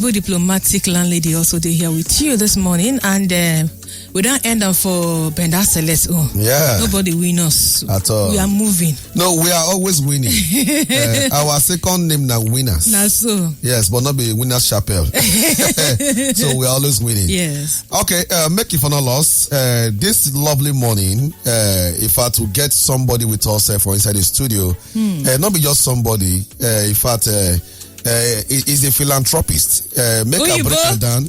Good diplomatic landlady also they here with you this morning, and we don't end up for Benda Celeste. Oh, yeah. Nobody win us at all. We are moving. No, we are always winning. Our second name now winners. That's so. Yes, but not be winners chapel. So we are always winning. Yes. Okay, make it for no loss. This lovely morning, if I to get somebody with us for inside the studio, not be just somebody. In fact, is a philanthropist. Make a break it down.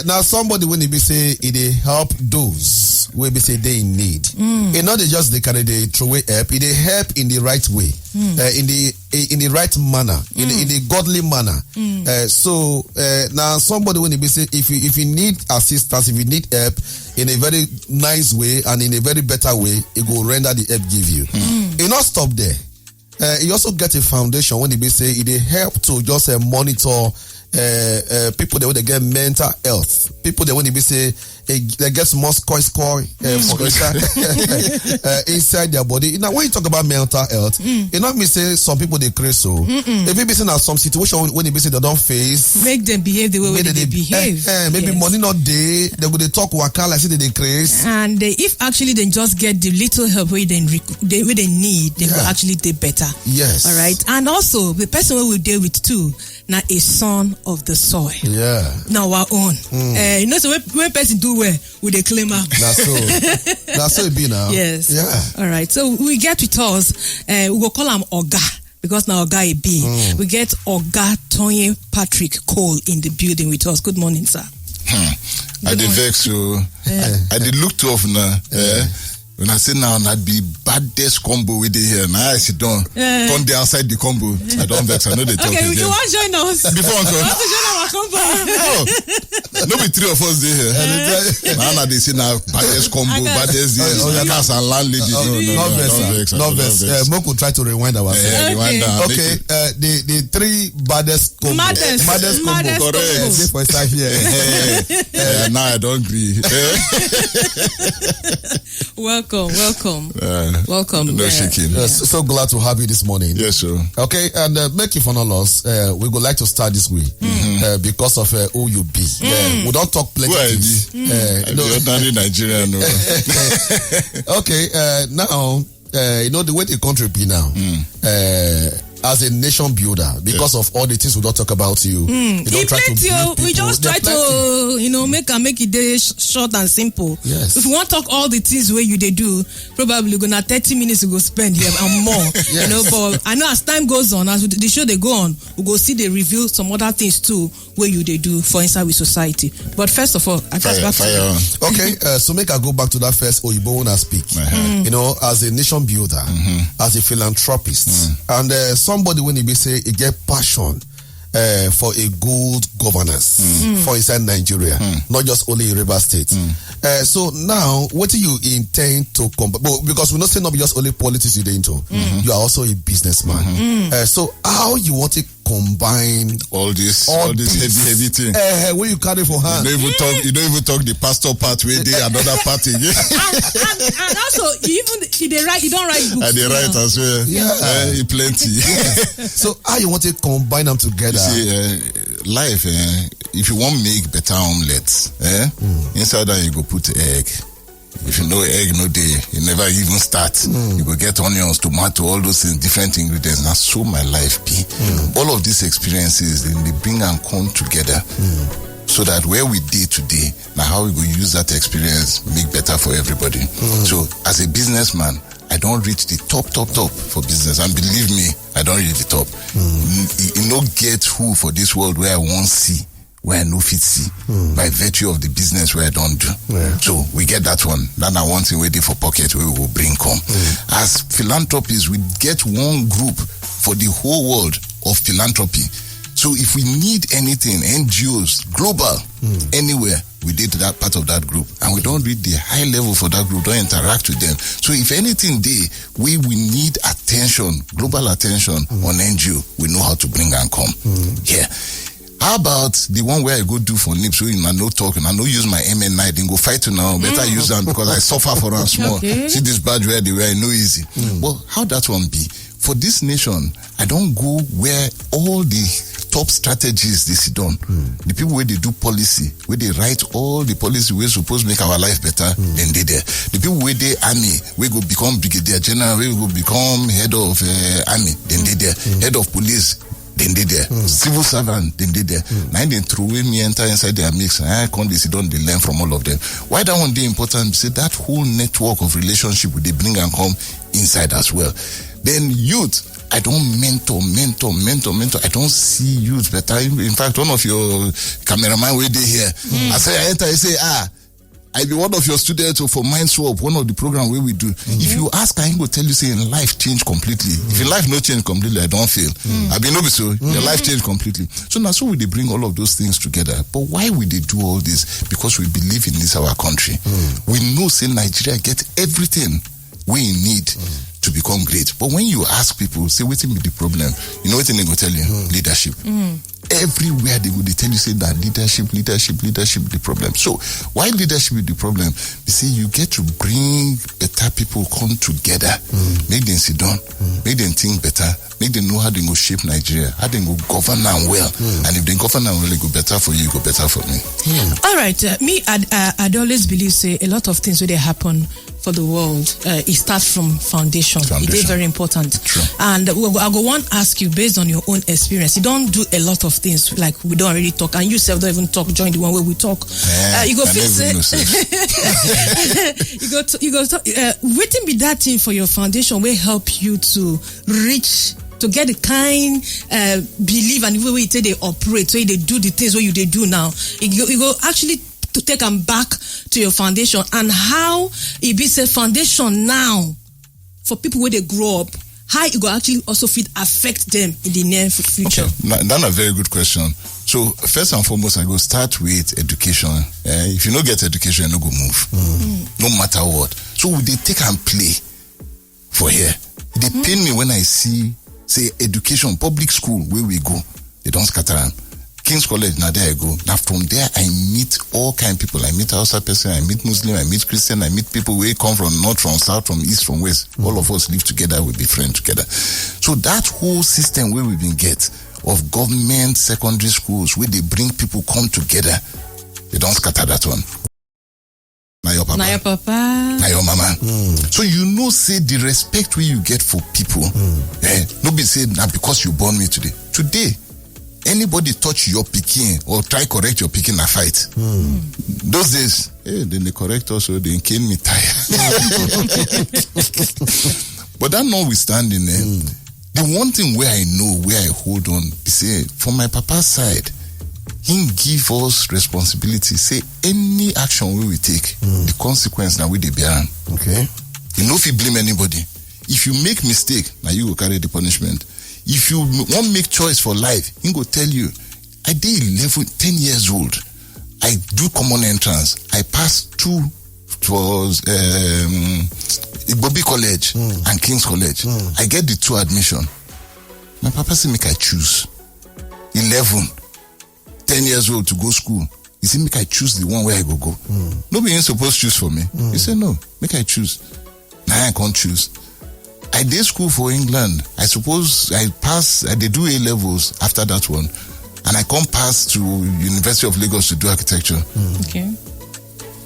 Now somebody when he be say they help those who be say they in need. And not just they can they throw away help. They help in the right way, in the right manner, in the godly manner. So now somebody when he be say if you need assistance, if you need help in a very nice way and in a very better way, it will render the help give you. It not stop there. You also get a foundation when they say it help to just monitor people that when they get mental health, people that when they say they get more score for inside their body. Now when you talk about mental health, you not me say some people they crazy so. If you be saying some situation when they say they don't face, make them behave the way they behave. Maybe money not day, they go they talk waka like say they crazy. And if actually they just get the little help where they need, they will actually do better. Yes. All right. And also the person we will deal with too. Now a son of the soil. Yeah. Now our own. You know, so when person do well, we they claim up. That's so. That's so it be now. Yes. Yeah. All right. So we get with us. We will call him Oga because now Oga is B. We get Oga Tonye Cole in the building with us. Good morning, sir. I did vex so. I did look too often now. When I say now, I'd be baddest combo with the here. Now I sit down, turn the outside the combo. I don't vex. I know they talk. Okay, you want to join us? Before Uncle. Want to join our combo? No, be three of us there here. Now they say now baddest combo, baddest this. Akas and Landlady. No vex. Moko try to rewind ourselves. Okay, the three baddest combo. Baddest combo. Correct. For start here. Now I don't agree. Welcome. No shaking. So glad to have you this morning. Yes, sir. Okay, and make it for no loss. We would like to start this way because of who you be. We don't talk plenty. Ordinary Nigerian. Okay, now you know the way the country be now. As a nation builder, because of all the things we don't talk about you. We just try to, make it short and simple. Yes. If you want to talk all the things where you they do, probably gonna 30 minutes to go spend here and more. Yes. But I know as time goes on, as the show they go on, we go see they reveal some other things too where you they do for inside with society. But first of all, I just Okay, so make I go back to that first Oyibo when I speak. As a nation builder, as a philanthropist, and somebody when he be say he get passion for a good governance for inside Nigeria, not just only in River State. So now, what do you intend to because we not say not just only politics you're into, you are also a businessman. So how you want to combine all this heavy thing where you carry for hand? You don't even talk the pastor part where they another part again. and also you don't write books. And they write as well. Plenty. So how you want to combine them together? You see, life, if you want to make better omelets, inside that you go put egg. If you know egg no day, you never even start. You go get onions, tomato, all those things, different ingredients. That's so my life be. All of these experiences, they bring and come together. So that where we did today, now how we go use that experience, make better for everybody. So as a businessman, I don't reach the top for business. And believe me, I don't reach the top. You know, get who for this world where I won't see, where I no fit see, by virtue of the business where I don't do. So we get that one. Then I want to wait for pocket where we will bring come. As philanthropists, we get one group for the whole world of philanthropy. So if we need anything, NGOs, global, anywhere, we did that part of that group. And we don't read the high level for that group, don't interact with them. So if anything we need attention, global attention on NGO, we know how to bring and come. How about the one where I go do for NIPS, so I no talk and I no use my MN9, then go fight to now, better use them because I suffer for them small. See this badge where they were no easy. Well, how that one be? for this nation, I don't go where all the top strategists they sit down. The people where they do policy, where they write all the policy we're supposed to make our life better, then they there. The people where they army, we go become brigadier general, we go become head of army, then they there. Head of police, then they there. Civil servant, then they there. Now they throw me enter inside their mix. I can't they sit down, they learn from all of them. Why that one day important? Say that whole network of relationship they bring and come inside as well. Then youth, I don't mentor. I don't see youth better. In fact, one of your cameraman where they here, I say, I be one of your students for Mind Swap, one of the program where we do. If you ask, I go tell you, say, life changed completely. If your life not changed completely, I don't feel. I be no be so. Your life changed completely. So now, so we they bring all of those things together. But why would they do all this? Because we believe in this our country. We know, say, Nigeria get everything we need to become great. But when you ask people, say, what's the problem? You know what they go tell you? Leadership. Everywhere they would tell you, say that leadership, the problem. So why leadership is the problem? You see, you get to bring better people come together, make them sit down, make them think better, make them know how they go shape Nigeria, how they go govern them well. And if they govern them well, it go better for you, it go better for me. All right, I'd always believe, say, a lot of things when they happen for the world, it starts from foundation. It is very important. True. And I go want to ask you, based on your own experience, you don't do a lot of things like we don't really talk, and you self don't even talk. Join the one where we talk. You go fix it. you go talk. Waiting be that thing for your foundation will help you to reach, to get the kind belief and the way you say they operate, so they do the things what you they do now. You go actually to take them back to your foundation, and how it be say foundation now for people where they grow up, how it will actually also affect them in the near future. Okay. That's a very good question. So first and foremost, I go start with education. If you don't get education, you don't go move. No matter what. So they take and play for here. They pain me when I see, say, education, public school, where we go, they don't scatter them. King's College, now there I go. Now from there, I meet all kind of people. I meet Hausa person, I meet Muslim, I meet Christian, I meet people where come from north, from south, from east, from west. All of us live together, we be friends together. So that whole system where we've been get of government secondary schools, where they bring people come together, they don't scatter that one. Now your papa. Now your papa. Now your mama. So you know, say the respect where you get for people. Nobody say, now because you born me today. Today, anybody touch your pikin or try correct your pikin a fight. Those days, then they correct us, so they cane me tire. But that notwithstanding, the one thing where I know, where I hold on, is say, from my papa's side, he give us responsibility. Say any action we take, the consequence now we dey bear. Okay. You know if you blame anybody. If you make mistake, now you will carry the punishment. If you want make choice for life, he go tell you, I did 10 years old. I do common entrance. I passed two. It was Igbobi College and King's College. I get the two admission. My papa said, make I choose. 10 years old to go school. He said, make I choose the one where I go. Nobody ain't supposed to choose for me. He said, no, make I choose. Now I can't choose. I did school for England. I suppose I passed, I did do A levels after that one. And I come pass to University of Lagos to do architecture. Okay.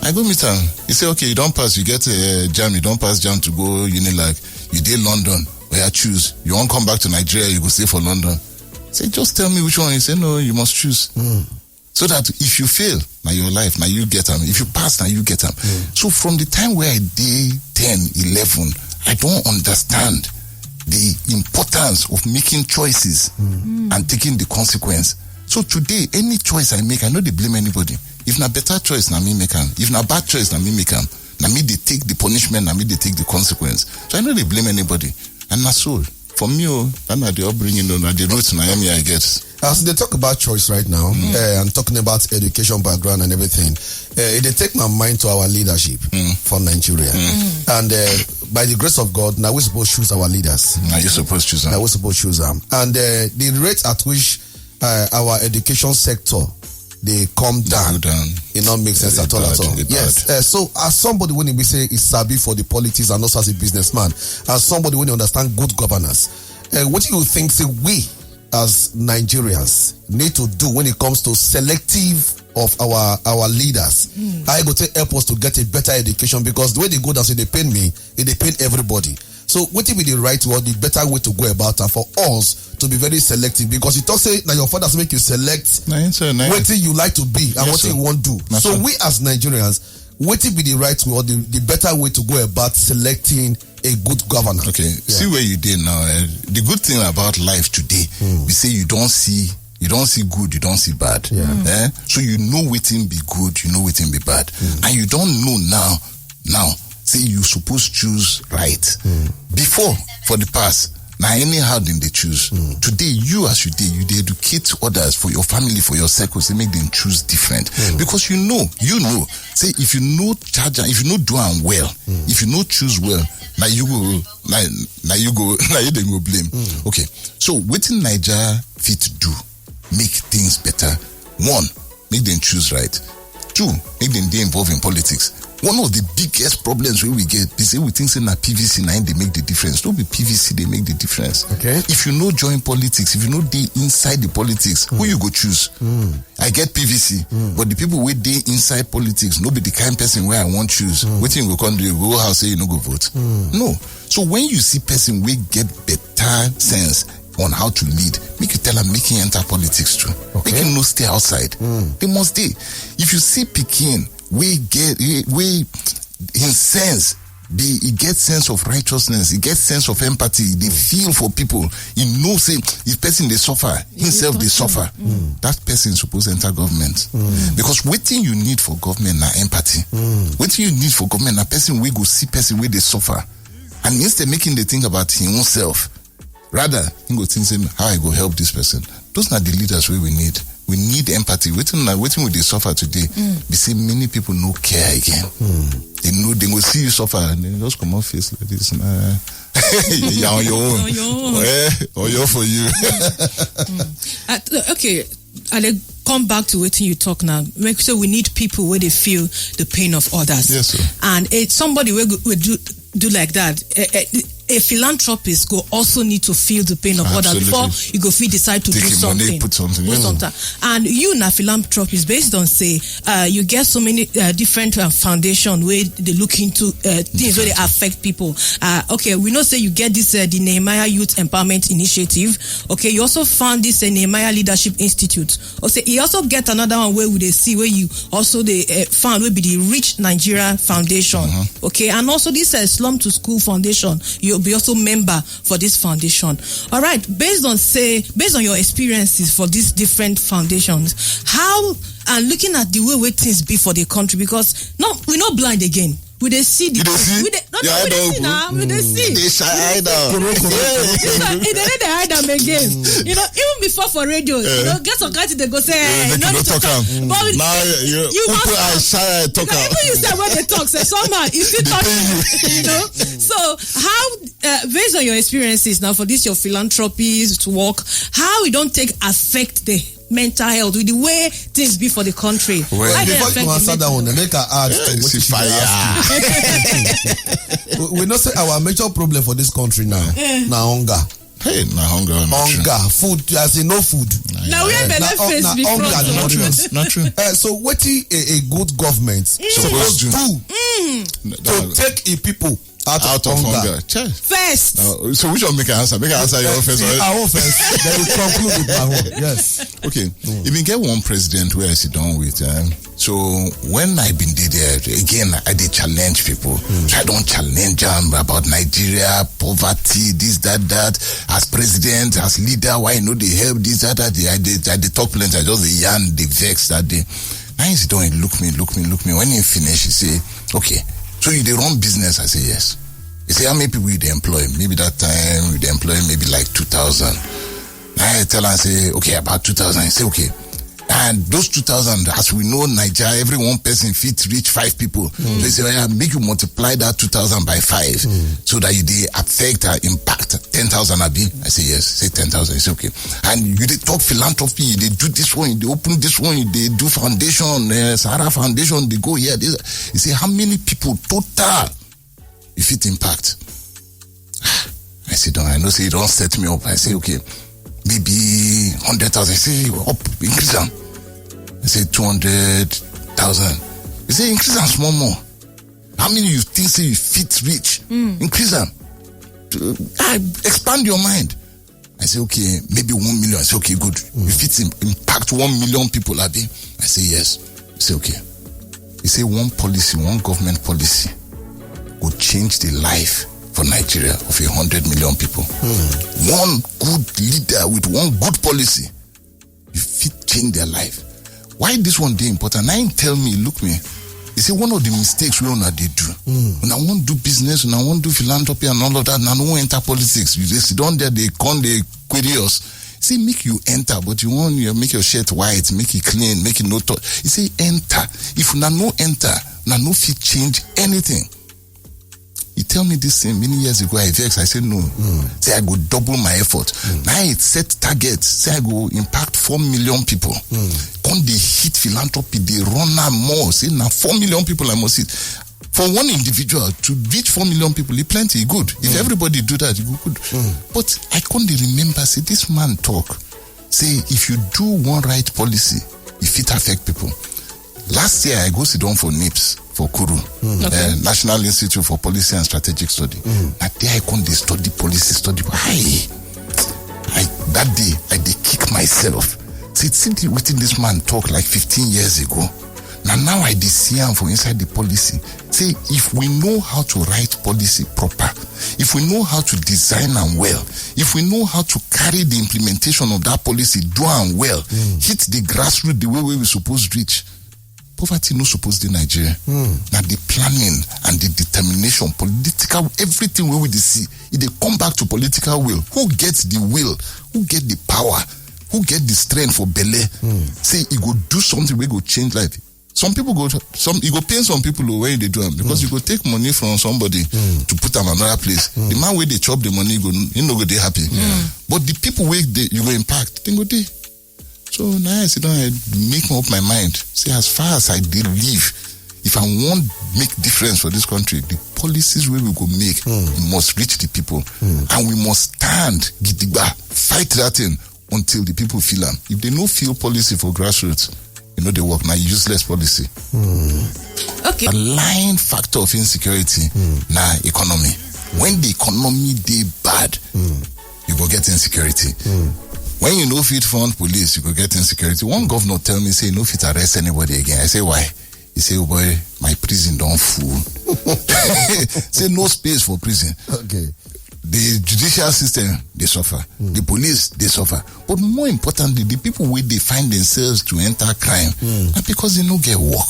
I go meet him. He say, okay, you don't pass, you get a jam, you don't pass jam to go Unilag. You did London, where I choose. You won't come back to Nigeria, you go stay for London. I say, just tell me which one. He say, no, you must choose. So that if you fail, now your life, now you get them. If you pass, now you get them. So from the time where I did 10, 11, I don't understand the importance of making choices and taking the consequence. So today, any choice I make, I know they blame anybody. If not better choice, na me make them. If not bad choice, na me make them. Na me they take the punishment, na me they take the consequence. So I know they blame anybody. And na so, for me, I'm not the upbringing, the roots na me I get. As they talk about choice right now, and talking about education background and everything, they take my mind to our leadership for Nigeria. And by the grace of God, now we're supposed to choose our leaders. Now you're supposed to choose them. Now we're supposed to choose them. And the rate at which our education sector they come down. It not make sense at all. Yes. So as somebody when we say is sabi for the politics and also as a businessman, as somebody when you understand good governance, What do you think say we as Nigerians need to do when it comes to selective of our leaders? How you go to help us to get a better education? Because the way they go down, say they pain me, they pain everybody. So what will be the right or the better way to go about it for us to be very selective? Because you talk say that your fathers make you select what you like to be and what you want to do. So we as Nigerians, what will be the right way or the better way to go about selecting a good governor? Okay, see where you did now. The good thing about life today, we say you don't see good, you don't see bad. So you know waiting be good, you know waiting be bad. And you don't know now, say you supposed to choose right. Before, for the past, now anyhow then they choose. Today, you as you they educate others for your family, for your circles, they make them choose different. Because you know, say if you know charge, if you know do and well, if you know choose well, now you then go blame. Okay, so what in Nigeria fit to do, make things better. One, make them choose right. Two, make them they involved in politics. One of the biggest problems we get is we think say na PVC na they make the difference. Don't be PVC, they make the difference. Okay. If you know join politics, if you know they inside the politics, who you go choose? I get PVC, but the people where they inside politics, no be the kind person where I want choose. Waiting go come do go house say you no go vote. No. So when you see person we get better sense on how to lead, make you tell them make him enter politics too. Make him no stay outside. They must stay. If you see Pekin, we in sense, he gets sense of righteousness, he gets sense of empathy, they feel for people. He knows say if person they suffer, himself they suffer. That person is supposed to enter government. Because what thing you need for government na empathy. What thing you need for government na person we go see person where they suffer. And instead making they think about himself, rather he go think say how I go help this person. Those are the leaders we need. We need empathy. Waiting with they suffer today. We see many people no care again. They know they will see you suffer and they just come off face like this. You're on your own. Or you're for you. Okay, I'll come back to what you talk now. Make sure we need people where they feel the pain of others. Yes, sir. And somebody will do like that. A philanthropist go also need to feel the pain of others before you go decide to take do something. Put something. And you na philanthropist based on say you get so many different foundation where they look into things where they affect people. Okay, we know say you get this the Nehemiah Youth Empowerment Initiative. Okay, you also found this Nehemiah Leadership Institute. Okay, you also get another one where they see where you also they found will be the Rich Nigeria Foundation. Okay, and also this Slum to School Foundation. You be also member for this foundation. All right, based on your experiences for these different foundations, how and looking at the way things be for the country, because we're not blind again. We they see the we they see. They hide them. They hide them again. You know, even before for radio, you know, get some guys they go say, no need to talk. But now you must talk. Even you say when they talk, say somehow if you talk, you know. So how based on your experiences now for this your philanthropy's work, how it don't take affect the mental health with the way things be for the country. Well, before you answer that one, make her add to what you ask. We know say our major problem for this country now, hunger. Hey, hunger. Food, as in no food. Now we have benefits before. Not true. So what is a good government supposed to do to take a people out of hunger? First. So which one make an answer? Make an answer your own first. Our own first. Then we conclude with my own. Yes. Okay. If you get one president where I sit down with, so when I been there again, I did challenge people. So I don't challenge them about Nigeria, poverty, this, that. As president, as leader, why you know they help this, that. I did talk plenty. I just yarn the vex that day. Now he's doing look me. When he finish, he say, okay. So you they run business? I say yes. He say how many people you they employ? Maybe that time we they employ maybe like 2,000. I tell her, I say okay, about 2,000. I say okay, and those 2,000, as we know, Nigeria, every one person fit reach 5 people. So they say make you multiply that 2,000 by 5, so that you they affect impact 10,000. Abi, I say yes. Say 10,000. I say okay, and you they talk philanthropy. They do this one. They open this one. They do foundation, Sahara Foundation. They go here. You say how many people total if it impact? I sit down. I know say it don't set me up. I say, okay, maybe 100,000. I say, up, increase them. I say 200,000. I say, increase them small more. How many you think say you fit reach? Increase them. Expand your mind. I say, okay, maybe 1 million. I say, okay, good. If it's impact 1 million people, Abi, I say, yes. I say, okay. He say, one policy, one government policy would change the life for Nigeria of 100 million people. One good leader with one good policy, you fit change their life. Why this one day important? Now tell me, look me. You see, one of the mistakes we they do. When I want to do business, when I want to do philanthropy and all of that, and I don't enter politics. You just sit down there, they query us. See, make you enter, but you want you make your shirt white, make it clean, make it no touch. You say enter. If you no enter, no fit change anything. You tell me this thing many years ago, I vex. I say no. Say I go double my effort. Now it set targets. Say I go impact 4 million people. When they hit philanthropy, they run out more. Say now 4 million people I must hit. For one individual to reach 4 million people, it's plenty good. If everybody do that, it go good. But I can't remember. Say this man talk. Say if you do one right policy, if it affect people. Last year I go sit down for NIPS. For Kuru, National Institute for Policy and Strategic Study. That day I couldn't study policy, study. That day I did kick myself. See, it's simply within this man talk like 15 years ago. Now I did see him for inside the policy. Say, if we know how to write policy proper, if we know how to design them well, if we know how to carry the implementation of that policy, do them well, hit the grassroots the way we're supposed to reach. Poverty no supposed in Nigeria. Now the planning and the determination, political, everything we see, it they come back to political will. Who gets the will? Who get the power? Who get the strength for belay? Say it go do something we go change life. Some people you go pay some people the way they do them because you go take money from somebody to put them another place. The man where they chop the money, you know, they happy. But the people where you go impact, they go there. So now I sit down and make up my mind. See, as far as I did live, if I want make difference for this country, the policies we will go make must reach the people. And we must stand, gidigba, fight that thing until the people feel them. If they no feel policy for grassroots, you know they work now useless policy. Okay. A line factor of insecurity now economy. When the economy dey bad, you go get insecurity. When you no fit fund police, you go get insecurity. One governor tell me, say, no fit arrest anybody again. I say, why? He say, oh boy, my prison don't full. Say, no space for prison. Okay. The judicial system, they suffer. The police, they suffer. But more importantly, the people where they find themselves to enter crime, and because they no get work.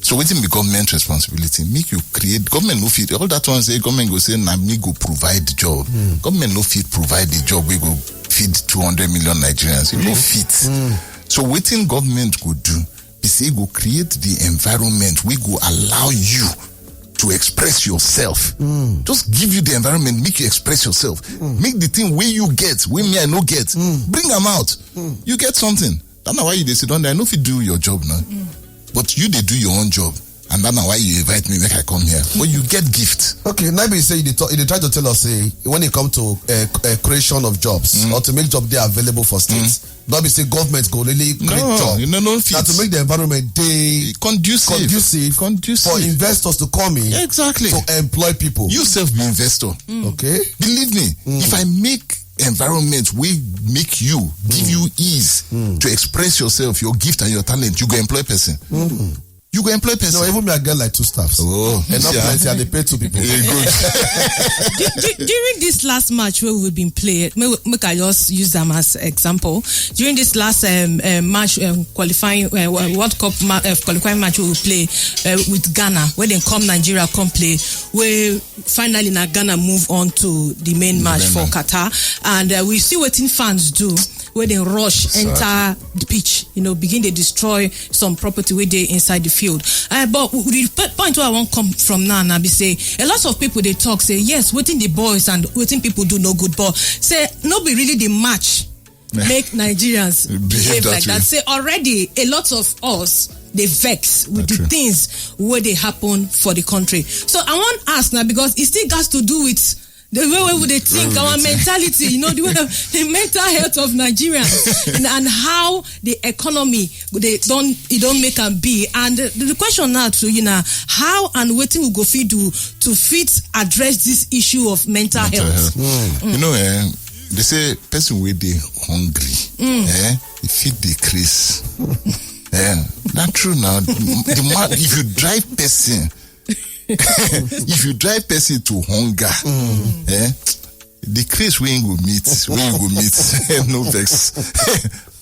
So waiting be government responsibility. Make you create government no fit. All that one say government go say na me go provide the job. Government no fit provide the job. We go feed 200 million Nigerians. You no fit. So waiting government go do. They say go create the environment. We go allow you to express yourself. Just give you the environment. Make you express yourself. Make the thing where you get, where me I no get. Bring them out. You get something. That's why you they sit down there. I know if you do your job now. But you they do your own job, and that's why you invite me make I come here. But you get gift. Okay, Nabi say they try to tell us when it comes to creation of jobs or to make job they available for states. Nabi say government go really create job. No fit. To make the environment conducive for investors to come in. Exactly. To employ people. You self be investor. Okay. Believe me, if I make environment will make you give you ease to express yourself, your gift and your talent, you go employ person. You go employ person. No, even me I get like 2 staffs. Enough plenty and they pay 2 people. Good. During this last match where we've been playing, make I just use them as example. During this last match qualifying World Cup qualifying match we will play with Ghana, where they come Nigeria come play, where finally now Ghana move on to the main match for Qatar, and we see what fans do. Where they rush, enter the pitch, begin to destroy some property where they inside the field. But the point where I want come from now, be say, a lot of people they talk, say, yes, waiting the boys and waiting people do no good, but say, no be really the match make Nigerians behave like that. Say, already, a lot of us, they vex with the things where they happen for the country. So I want to ask now, because it still has to do with The way they think, our mentality, the way the mental health of Nigerians, and how the economy it don't make them be. And the question now to how and what we go fit do to fit address this issue of mental health. They say person with the hungry, it fit decrease. Not true now. If you drive person. If you drive person to hunger, the craze when you go meet, no vex.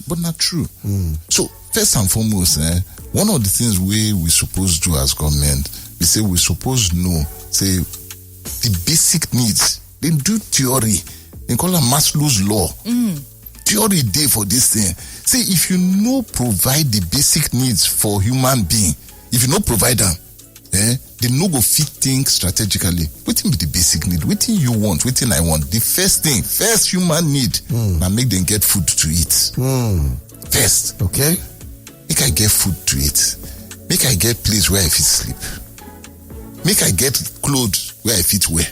But not true. So first and foremost, one of the things we supposed to do as government, we say we supposed to know, say the basic needs. They do theory. They call it Maslow's law. Theory day for this thing. Say if you provide the basic needs for human being, if you provide them, they no go fit think strategically. What be the basic need? What you want? What I want? The first human need, now make them get food to eat. First, okay. Make I get food to eat. Make I get place where I fit sleep. Make I get clothes where I fit wear.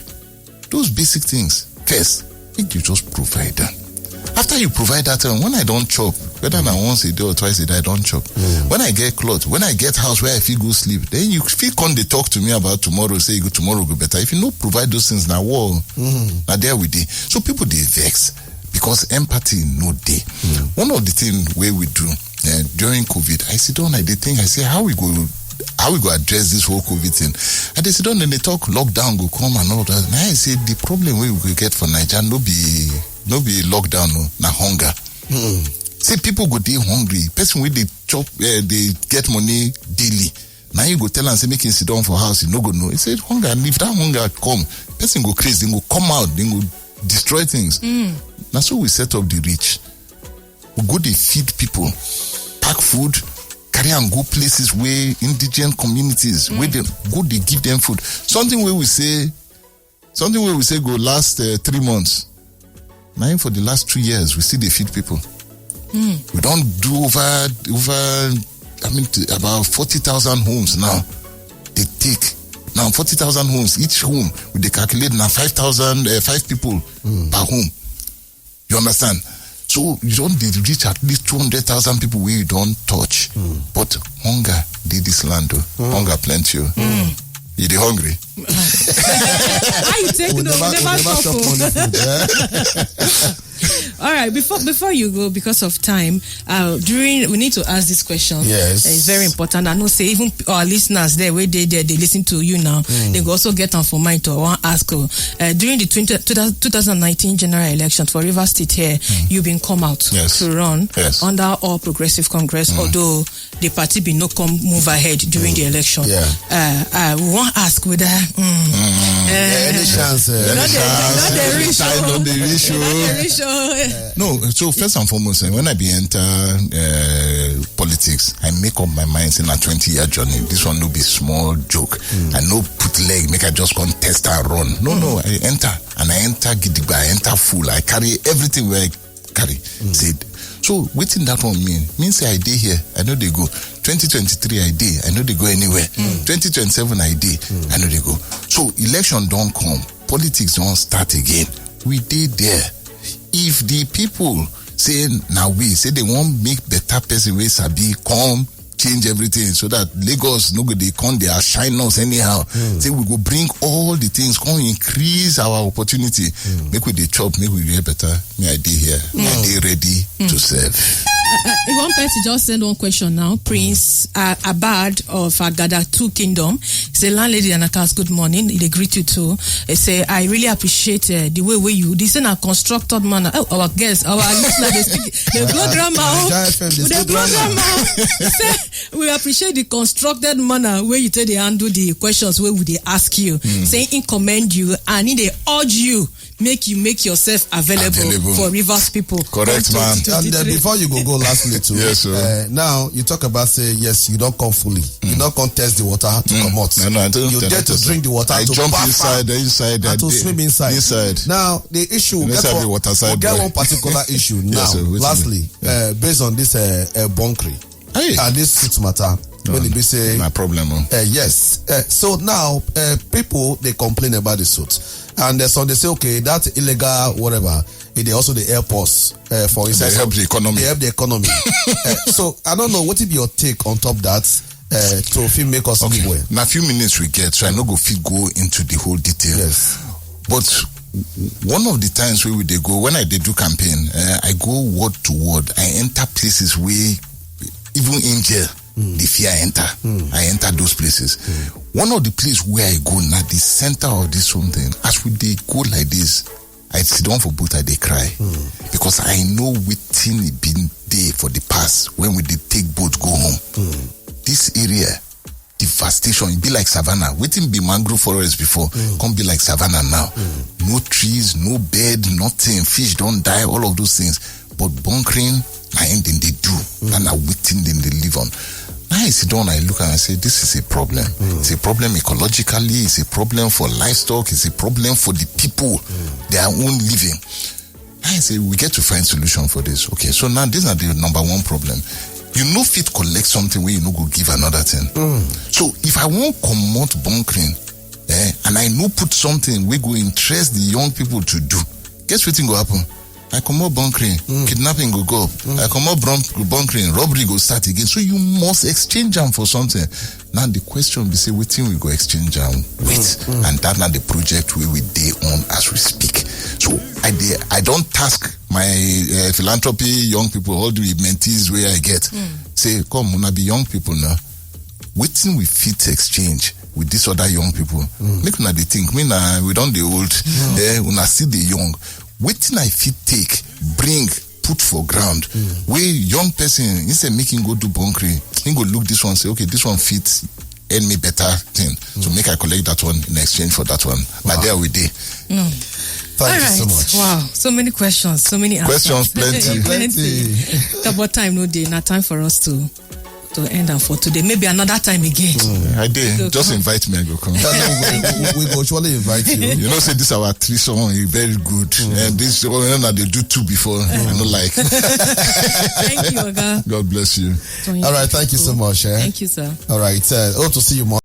Those basic things first. Make you just provide them. After you provide that, when I don't chop, whether I once a day or twice a day, I don't chop. When I get clothes, when I get house where I feel go sleep, then you feel come they talk to me about tomorrow, say tomorrow go better. If you provide those things now, now there we dey. So people they vex because empathy no day. One of the things where we do during COVID, I sit down, I say how we go address this whole COVID thing. And they sit down and they talk lockdown go come and all that. And I say the problem we will get for Nigeria no be lockdown, na hunger. See, people go dey hungry. Person with they chop, they get money daily. Now you go tell and say make him sit down for house, you no go know. He said hunger, and if that hunger come, person go crazy, they go come out, they go destroy things. Now so we set up the rich. We go they feed people, pack food, carry and go places where indigent communities, where they go they give them food. Something where we say go last 3 months. Now for the last 2 years, we see they feed people. We don't do over about 40,000 homes now. They take now 40,000 homes. Each home, they calculate now 5 people per home. You understand? So you don't reach at least 200,000 people where you don't touch. But hunger did this land. Hunger plenty. You dey hungry? How you take no? Never stop food. All right, before you go, because of time, we need to ask this question. Yes, it's very important. I know, say even our listeners there, where they listen to you now, they go also get on for mind to want ask. During the 2019 general election for Rivers State here, you've been come out to run under All Progressive Congress, although the party be no come move ahead during the election. We want ask whether any chance? Not the issue. No, so first and foremost, when I be enter politics, I make up my mind saying a 20-year journey. This one no be small joke. I no put leg, make I just contest and run. No, I enter gidigba, I enter full. I carry everything where I carry. So waiting that one means say I dey here, I know they go. 2023 I dey, I know they go anywhere. 2027 I dey, I know they go. So election don't come, politics don't start again. We dey there. If the people say they want make better person wey sabi come change everything so that Lagos no go they come they shine us anyhow. Say we go bring all the things, come increase our opportunity. Make we dey chop, make we get better. Me I dey here, I dey ready to serve. One person just send one question now. Prince Abad of Agada 2 Kingdom. He say, Landlady and Akas, good morning. They greet you too. He say, I really appreciate the way you this in a constructed manner. Our guests, our listeners, they speak the programmer. We appreciate the constructed manner where you tell they handle the questions where would they ask you. Saying in commend you and they urge you make yourself available for Rivers people. Correct, man. And before you go lastly too. Yes, sir. Now you talk about say yes, you don't come fully. You don't come test the water to come out. No, you get to drink the water. I to jump inside, and to swim inside. Now the issue. Get one particular issue now. Yes, sir, lastly, based on this bunkering and this suit matter. When they say my problem. Yes. So now people they complain about the suit. And some they say, okay, that illegal whatever, they also they help us for instance. They help the economy. They help the economy. So I don't know what will be your take on top that to fit make us live well. Now a few minutes we get, so I no go fit go into the whole detail. Yes. But one of the times where we they go, when I did do campaign, I go word to word. I enter places where even in jail, the fear enter. I enter those places. One of the places where I go now, the center of this something, as we they go like this, I sit down for both, I they cry. Because I know waiting it been there for the past when we did take boat go home. This area, devastation, it be like savannah. Waiting be mangrove forest before, can't be like savannah now. No trees, no bed, nothing. Fish don't die, all of those things. But bunkering, I ain't then they do. And I waiting then they live on. Now I sit down, I look and I say, this is a problem. It's a problem ecologically, it's a problem for livestock, it's a problem for the people, their own living. I say, we get to find solution for this. Okay, so now these are the number one problem. You no fit collect something where you no go give another thing. So if I won't commot bunkering, and I no put something we go interest the young people to do, guess what thing go happen? I come up bunkering, kidnapping go up. I come up bunkering, robbery go start again. So you must exchange them for something. Now the question be say, what thing we go exchange them with? And that's not the project we day on as we speak. So I don't task my philanthropy young people, all the mentees where I get. Say, come, wanna be young people now. What thing we fit exchange with these other young people? Make una they think, we don't the old, una see the young. Waiting I fit take, bring, put for ground. Where young person, instead making go do bunkering, he go look this one, say, okay, this one fits, earn me better thing. So make I collect that one in exchange for that one. But there we did. Thank you so much. Wow, so many questions, so many answers. Questions, plenty. About time, no day. Not time for us to end up for today. Maybe another time again. I did. Just invite me, I go come. We go surely invite you. You know, say this our three song is very good. And this one they do two before. I don't like. Thank you, Oga. God bless you. Tonye, all right, thank you so much. Thank you, sir. All right, hope to see you more.